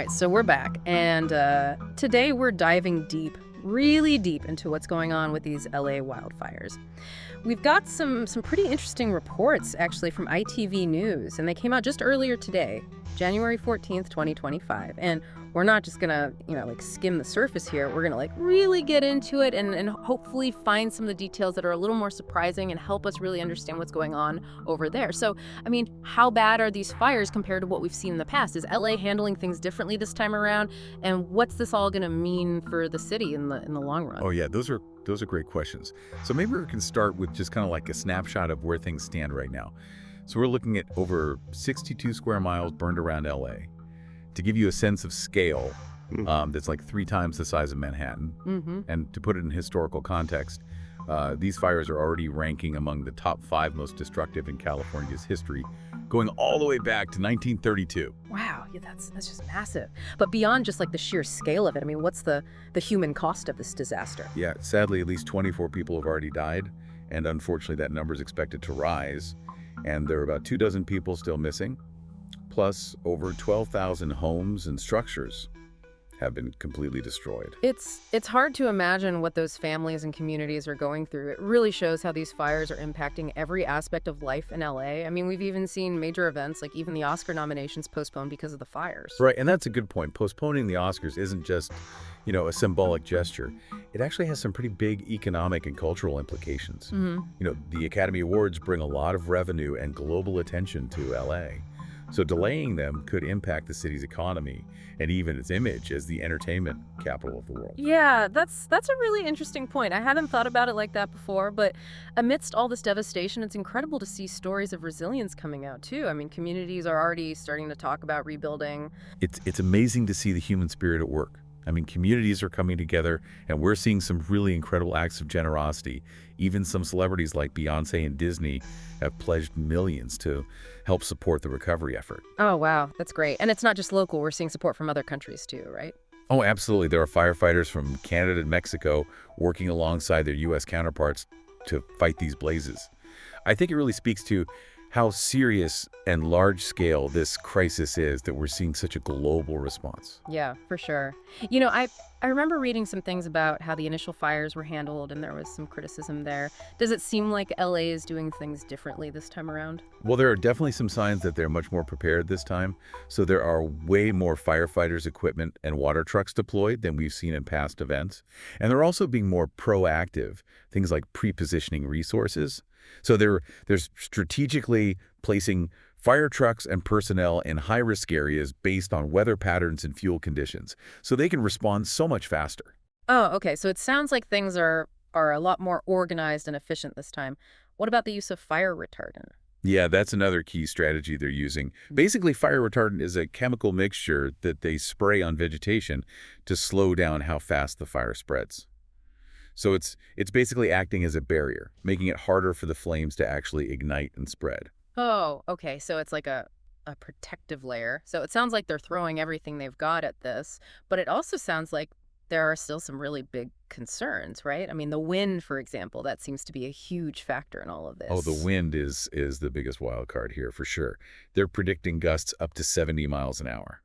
right, so we're back, and today we're diving deep, really deep into what's going on with these LA wildfires. We've got some pretty interesting reports, actually, from ITV News, and they came out just earlier today, January 14th, 2025. And we're not just gonna, skim the surface here. We're gonna, really get into it and hopefully find some of the details that are a little more surprising and help us really understand what's going on over there. So, I mean, how bad are these fires compared to what we've seen in the past? Is LA handling things differently this time around? And what's this all gonna mean for the city in the long run? Oh yeah, those are great questions. So maybe we can start with just kind of like a snapshot of where things stand right now. So we're looking at over 62 square miles burned around LA. To give you a sense of scale, that's like 3 times the size of Manhattan. And to put it in historical context, these fires are already ranking among the top 5 most destructive in California's history, going all the way back to 1932. Wow, yeah, that's just massive. But beyond just the sheer scale of it, I mean, what's the human cost of this disaster? Yeah, sadly, at least 24 people have already died, and unfortunately that number is expected to rise, and there are about 24 people still missing, plus over 12,000 homes and structures have been completely destroyed. It's hard to imagine what those families and communities are going through. It really shows how these fires are impacting every aspect of life in LA. I mean, we've even seen major events, like even the Oscar nominations, postponed because of the fires. Right, and that's a good point. Postponing the Oscars isn't just, a symbolic gesture. It actually has some pretty big economic and cultural implications. The Academy Awards bring a lot of revenue and global attention to LA. So delaying them could impact the city's economy and even its image as the entertainment capital of the world. Yeah, that's a really interesting point. I hadn't thought about it like that before, but amidst all this devastation, it's incredible to see stories of resilience coming out too. I mean, communities are already starting to talk about rebuilding. It's amazing to see the human spirit at work. I mean, communities are coming together, and we're seeing some really incredible acts of generosity. Even some celebrities like Beyonce and Disney have pledged millions to help support the recovery effort. Oh, wow, that's great. And it's not just local. We're seeing support from other countries too, right? Oh, absolutely. There are firefighters from Canada and Mexico working alongside their U.S. counterparts to fight these blazes. I think it really speaks to how serious and large-scale this crisis is that we're seeing such a global response. Yeah, for sure. I remember reading some things about how the initial fires were handled, and there was some criticism there. Does it seem like LA is doing things differently this time around? Well, there are definitely some signs that they're much more prepared this time. So there are way more firefighters, equipment, and water trucks deployed than we've seen in past events. And they're also being more proactive, things like pre-positioning resources. So they're strategically placing fire trucks and personnel in high-risk areas based on weather patterns and fuel conditions, so they can respond so much faster. Oh, okay. So it sounds like things are a lot more organized and efficient this time. What about the use of fire retardant? Yeah, that's another key strategy they're using. Basically, fire retardant is a chemical mixture that they spray on vegetation to slow down how fast the fire spreads. So it's basically acting as a barrier, making it harder for the flames to actually ignite and spread. Oh, okay. So it's like a protective layer. So it sounds like they're throwing everything they've got at this, but it also sounds like there are still some really big concerns, right? I mean, the wind, for example, that seems to be a huge factor in all of this. Oh, the wind is the biggest wild card here for sure. They're predicting gusts up to 70 miles an hour.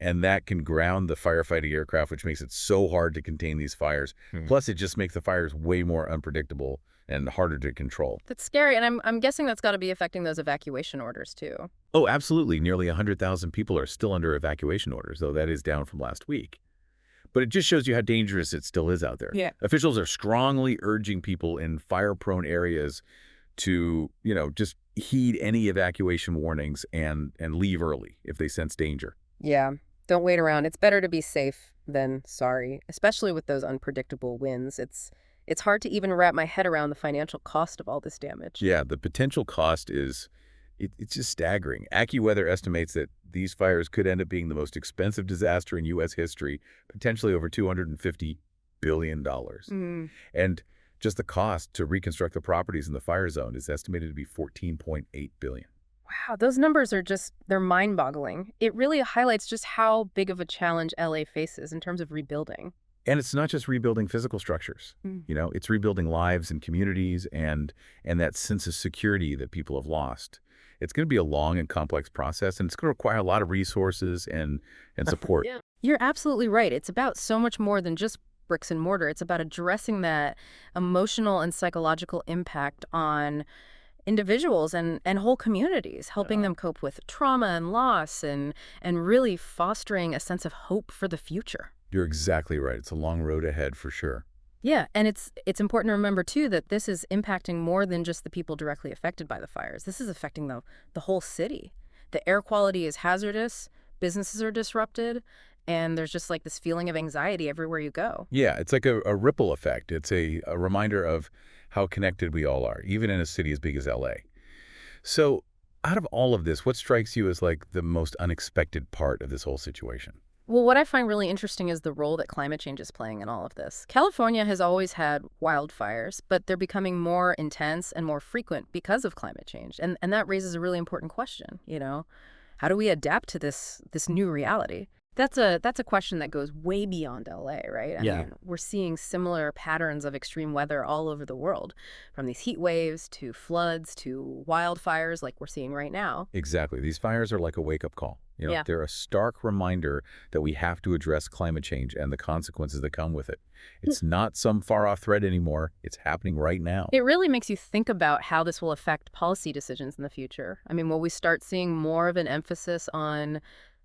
And that can ground the firefighting aircraft, which makes it so hard to contain these fires. Plus, it just makes the fires way more unpredictable and harder to control. That's scary, and I'm guessing that's got to be affecting those evacuation orders too. Oh, absolutely. Nearly 100,000 people are still under evacuation orders, though that is down from last week. But it just shows you how dangerous it still is out there. Yeah. Officials are strongly urging people in fire-prone areas to, just heed any evacuation warnings and leave early if they sense danger. Yeah. Don't wait around. It's better to be safe than sorry, especially with those unpredictable winds. It's hard to even wrap my head around the financial cost of all this damage. Yeah, the potential cost is, it's just staggering. AccuWeather estimates that these fires could end up being the most expensive disaster in U.S. history, potentially over $250 billion. And just the cost to reconstruct the properties in the fire zone is estimated to be $14.8 billion. Wow, those numbers are they're mind-boggling. It really highlights just how big of a challenge LA faces in terms of rebuilding. And it's not just rebuilding physical structures. Mm. It's rebuilding lives and communities and that sense of security that people have lost. It's going to be a long and complex process, and it's going to require a lot of resources and support. Yeah. You're absolutely right. It's about so much more than just bricks and mortar. It's about addressing that emotional and psychological impact on individuals and whole communities, helping them cope with trauma and loss and really fostering a sense of hope for the future. You're exactly right. It's a long road ahead for sure. Yeah, and it's important to remember too that this is impacting more than just the people directly affected by the fires. This is affecting the whole city. The air quality is hazardous, businesses are disrupted, and there's just like this feeling of anxiety everywhere you go. Yeah, it's like a ripple effect. It's a reminder of how connected we all are, even in a city as big as LA. So out of all of this, what strikes you as like the most unexpected part of this whole situation? Well, what I find really interesting is the role that climate change is playing in all of this. California has always had wildfires, but they're becoming more intense and more frequent because of climate change. And that raises a really important question, How do we adapt to this new reality? That's a question that goes way beyond LA, right? I mean, we're seeing similar patterns of extreme weather all over the world, from these heat waves to floods to wildfires like we're seeing right now. Exactly. These fires are like a wake-up call. Yeah. They're a stark reminder that we have to address climate change and the consequences that come with it. It's not some far-off threat anymore. It's happening right now. It really makes you think about how this will affect policy decisions in the future. I mean, will we start seeing more of an emphasis on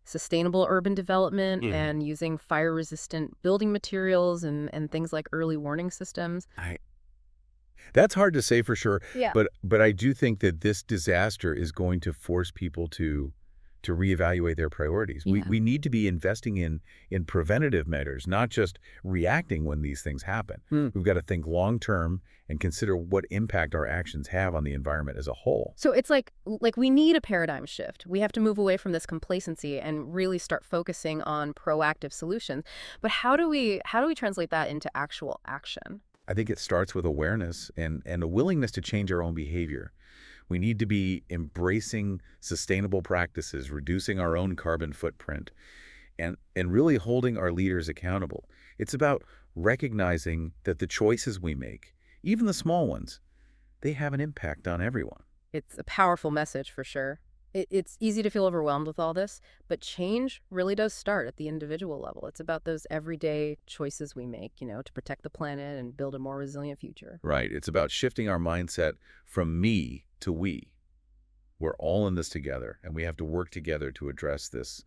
sustainable urban development and using fire-resistant building materials and things like early warning systems? That's hard to say for sure, Yeah. but I do think that this disaster is going to force people to reevaluate their priorities. Yeah. We need to be investing in preventative measures, not just reacting when these things happen. We've got to think long-term and consider what impact our actions have on the environment as a whole. So it's like we need a paradigm shift. We have to move away from this complacency and really start focusing on proactive solutions. But how do we translate that into actual action? I think it starts with awareness and a willingness to change our own behavior. We need to be embracing sustainable practices, reducing our own carbon footprint, and really holding our leaders accountable. It's about recognizing that the choices we make, even the small ones, they have an impact on everyone. It's a powerful message for sure. It's easy to feel overwhelmed with all this, but change really does start at the individual level. It's about those everyday choices we make, to protect the planet and build a more resilient future. Right. It's about shifting our mindset from me to we. We're all in this together, and we have to work together to address this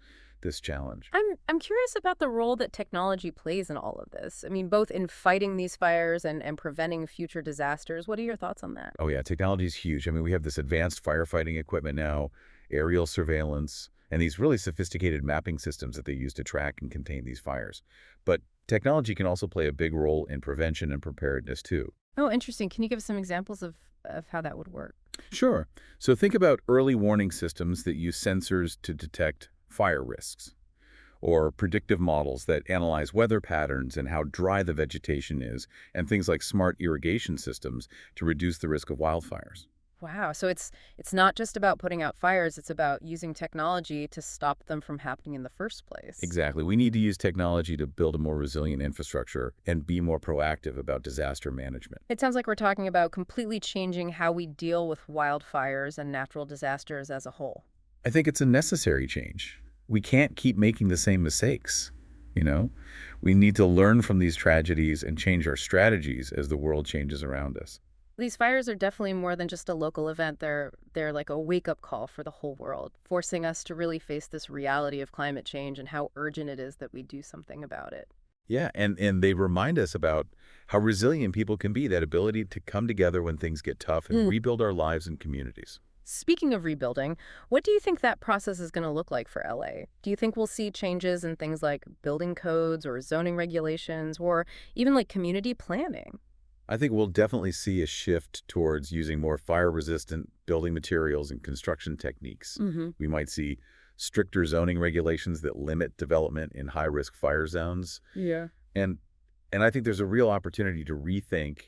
challenge. I'm curious about the role that technology plays in all of this. I mean, both in fighting these fires and preventing future disasters. What are your thoughts on that? Oh, yeah. Technology is huge. I mean, we have this advanced firefighting equipment now, aerial surveillance, and these really sophisticated mapping systems that they use to track and contain these fires. But technology can also play a big role in prevention and preparedness, too. Oh, interesting. Can you give us some examples of how that would work? Sure. So think about early warning systems that use sensors to detect fire risks, or predictive models that analyze weather patterns and how dry the vegetation is, and things like smart irrigation systems to reduce the risk of wildfires. Wow. So it's not just about putting out fires, it's about using technology to stop them from happening in the first place. Exactly. We need to use technology to build a more resilient infrastructure and be more proactive about disaster management. It sounds like we're talking about completely changing how we deal with wildfires and natural disasters as a whole. I think it's a necessary change. We can't keep making the same mistakes. We need to learn from these tragedies and change our strategies as the world changes around us. These fires are definitely more than just a local event. They're like a wake-up call for the whole world, forcing us to really face this reality of climate change and how urgent it is that we do something about it. Yeah, and they remind us about how resilient people can be, that ability to come together when things get tough and rebuild our lives and communities. Speaking of rebuilding, what do you think that process is going to look like for LA? Do you think we'll see changes in things like building codes or zoning regulations or even like community planning? I think we'll definitely see a shift towards using more fire-resistant building materials and construction techniques. We might see stricter zoning regulations that limit development in high-risk fire zones. Yeah. And I think there's a real opportunity to rethink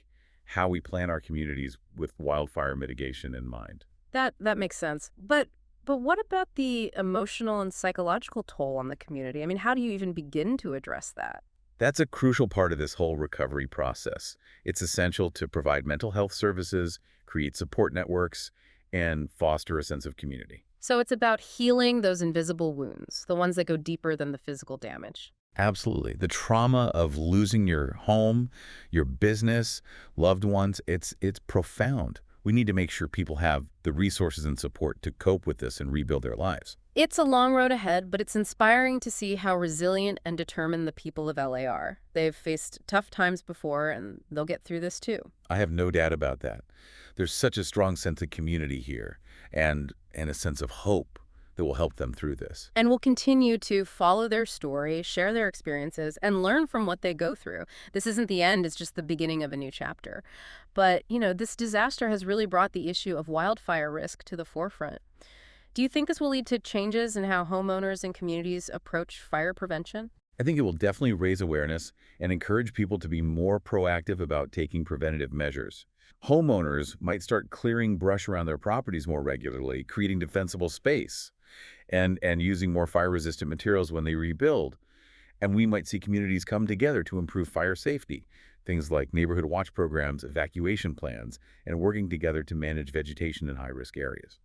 how we plan our communities with wildfire mitigation in mind. That makes sense. But what about the emotional and psychological toll on the community? I mean, how do you even begin to address that? That's a crucial part of this whole recovery process. It's essential to provide mental health services, create support networks, and foster a sense of community. So it's about healing those invisible wounds, the ones that go deeper than the physical damage. Absolutely. The trauma of losing your home, your business, loved ones, it's profound. We need to make sure people have the resources and support to cope with this and rebuild their lives. It's a long road ahead, but it's inspiring to see how resilient and determined the people of LA are. They've faced tough times before, and they'll get through this too. I have no doubt about that. There's such a strong sense of community here and a sense of hope that will help them through this. And we'll continue to follow their story, share their experiences, and learn from what they go through. This isn't the end, it's just the beginning of a new chapter. But, this disaster has really brought the issue of wildfire risk to the forefront. Do you think this will lead to changes in how homeowners and communities approach fire prevention? I think it will definitely raise awareness and encourage people to be more proactive about taking preventative measures. Homeowners might start clearing brush around their properties more regularly, creating defensible space, and using more fire-resistant materials when they rebuild. And we might see communities come together to improve fire safety, things like neighborhood watch programs, evacuation plans, and working together to manage vegetation in high-risk areas.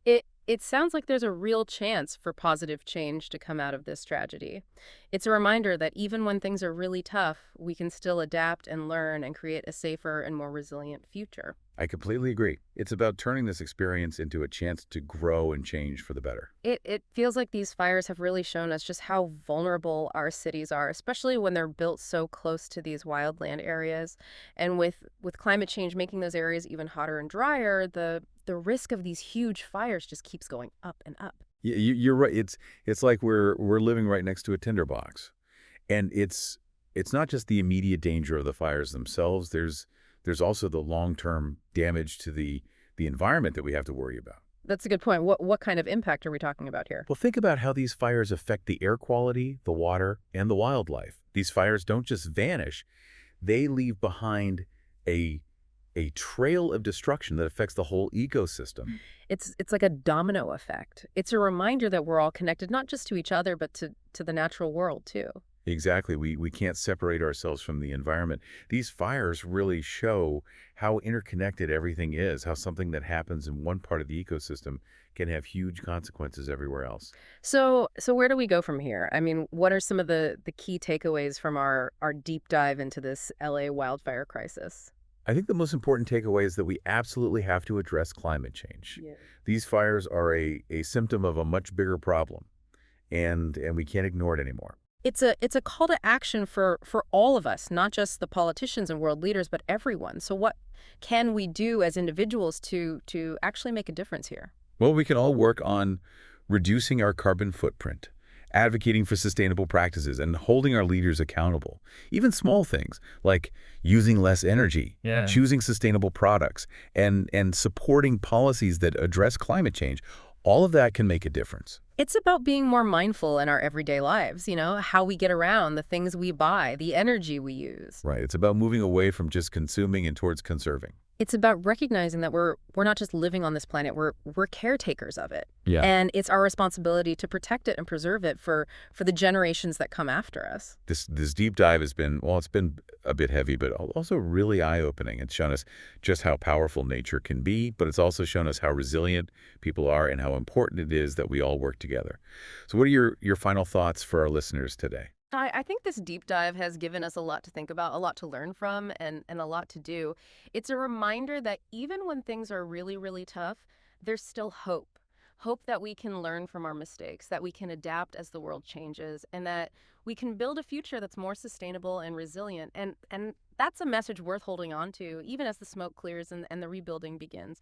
It sounds like there's a real chance for positive change to come out of this tragedy. It's a reminder that even when things are really tough, we can still adapt and learn and create a safer and more resilient future. I completely agree. It's about turning this experience into a chance to grow and change for the better. It feels like these fires have really shown us just how vulnerable our cities are, especially when they're built so close to these wildland areas. And with climate change making those areas even hotter and drier, the risk of these huge fires just keeps going up and up. You're right. It's like we're living right next to a tinderbox, and it's not just the immediate danger of the fires themselves. There's also the long-term damage to the environment that we have to worry about. That's a good point. What kind of impact are we talking about here? Well, think about how these fires affect the air quality, the water, and the wildlife. These fires don't just vanish. They leave behind a trail of destruction that affects the whole ecosystem. It's like a domino effect. It's a reminder that we're all connected, not just to each other, but to the natural world, too. Exactly. We can't separate ourselves from the environment. These fires really show how interconnected everything is, how something that happens in one part of the ecosystem can have huge consequences everywhere else. So where do we go from here? I mean, what are some of the key takeaways from our deep dive into this LA wildfire crisis? I think the most important takeaway is that we absolutely have to address climate change. Yeah. These fires are a symptom of a much bigger problem, and we can't ignore it anymore. It's a call to action for all of us, not just the politicians and world leaders, but everyone. So what can we do as individuals to actually make a difference here? Well, we can all work on reducing our carbon footprint, advocating for sustainable practices, and holding our leaders accountable. Even small things like using less energy, choosing sustainable products, and supporting policies that address climate change. All of that can make a difference. It's about being more mindful in our everyday lives, how we get around, the things we buy, the energy we use. Right. It's about moving away from just consuming and towards conserving. It's about recognizing that we're not just living on this planet, we're caretakers of it. Yeah. And it's our responsibility to protect it and preserve it for the generations that come after us. This deep dive has been, well, it's been a bit heavy, but also really eye-opening. It's shown us just how powerful nature can be, but it's also shown us how resilient people are and how important it is that we all work together. So what are your final thoughts for our listeners today? I think this deep dive has given us a lot to think about, a lot to learn from, and a lot to do. It's a reminder that even when things are really, really tough, there's still hope. Hope that we can learn from our mistakes, that we can adapt as the world changes, and that we can build a future that's more sustainable and resilient. And that's a message worth holding on to, even as the smoke clears and the rebuilding begins.